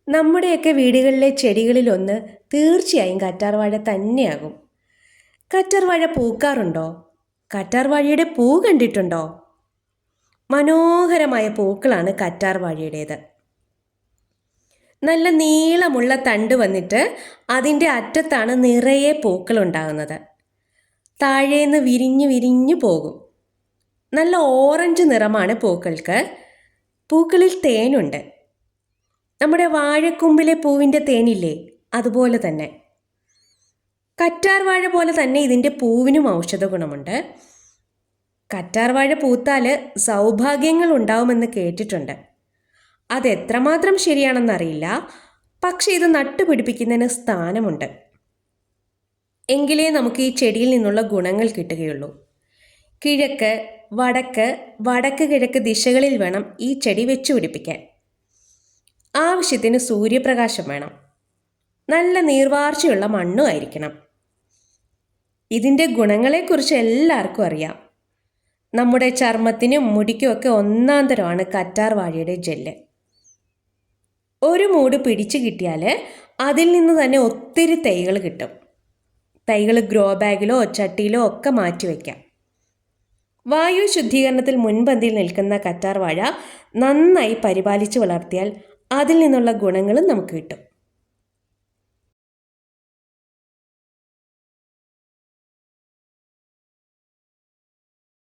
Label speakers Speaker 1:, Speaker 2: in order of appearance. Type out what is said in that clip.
Speaker 1: നമ്മുടെയൊക്കെ വീടുകളിലെ ചെടികളിലൊന്ന് തീർച്ചയായും കറ്റാർവാഴ തന്നെയാകും. കറ്റാർവാഴ പൂക്കാറുണ്ടോ? കറ്റാർവാഴയുടെ പൂ കണ്ടിട്ടുണ്ടോ? മനോഹരമായ പൂക്കളാണ് കറ്റാർവാഴയുടേത്. നല്ല നീളമുള്ള തണ്ട് വന്നിട്ട് അതിൻ്റെ അറ്റത്താണ് നിറയെ പൂക്കൾ ഉണ്ടാകുന്നത്. താഴേന്ന് വിരിഞ്ഞു വിരിഞ്ഞു പോകും. നല്ല ഓറഞ്ച് നിറമാണ് പൂക്കൾക്ക്. പൂക്കളിൽ തേനുണ്ട്. നമ്മുടെ വാഴക്കൊമ്പിലെ പൂവിൻ്റെ തേനില്ലേ, അതുപോലെ തന്നെ. കറ്റാർവാഴ പോലെ തന്നെ ഇതിൻ്റെ പൂവിനും ഔഷധ ഗുണമുണ്ട്. കറ്റാർവാഴ പൂത്താൽ സൗഭാഗ്യങ്ങൾ ഉണ്ടാവുമെന്ന് കേട്ടിട്ടുണ്ട്. അതെത്രമാത്രം ശരിയാണെന്നറിയില്ല. പക്ഷെ ഇത് നട്ടുപിടിപ്പിക്കുന്നതിന് സ്ഥാനമുണ്ട്. എങ്കിലേ നമുക്ക് ഈ ചെടിയിൽ നിന്നുള്ള ഗുണങ്ങൾ കിട്ടുകയുള്ളൂ. കിഴക്ക്, വടക്ക്, വടക്ക് കിഴക്ക് ദിശകളിൽ വേണം ഈ ചെടി വെച്ചുപിടിപ്പിക്കാൻ. ആവശ്യത്തിന് സൂര്യപ്രകാശം വേണം. നല്ല നീർവാർച്ചയുള്ള മണ്ണും ആയിരിക്കണം. ഇതിൻ്റെ ഗുണങ്ങളെക്കുറിച്ച് എല്ലാവർക്കും അറിയാം. നമ്മുടെ ചർമ്മത്തിനും മുടിക്കുമൊക്കെ ഒന്നാം തരമാണ് കറ്റാർവാഴയുടെ ജെല്ല്. ഒരു മൂട് പിടിച്ചു കിട്ടിയാൽ അതിൽ നിന്ന് തന്നെ ഒത്തിരി തൈകൾ കിട്ടും. തൈകൾ ഗ്രോ ബാഗിലോ ചട്ടിയിലോ ഒക്കെ മാറ്റി വയ്ക്കാം. വായു ശുദ്ധീകരണത്തിൽ മുൻപന്തിയിൽ നിൽക്കുന്ന കറ്റാർവാഴ നന്നായി പരിപാലിച്ച് വളർത്തിയാൽ അതിൽ നിന്നുള്ള ഗുണങ്ങളും നമുക്ക് കിട്ടും.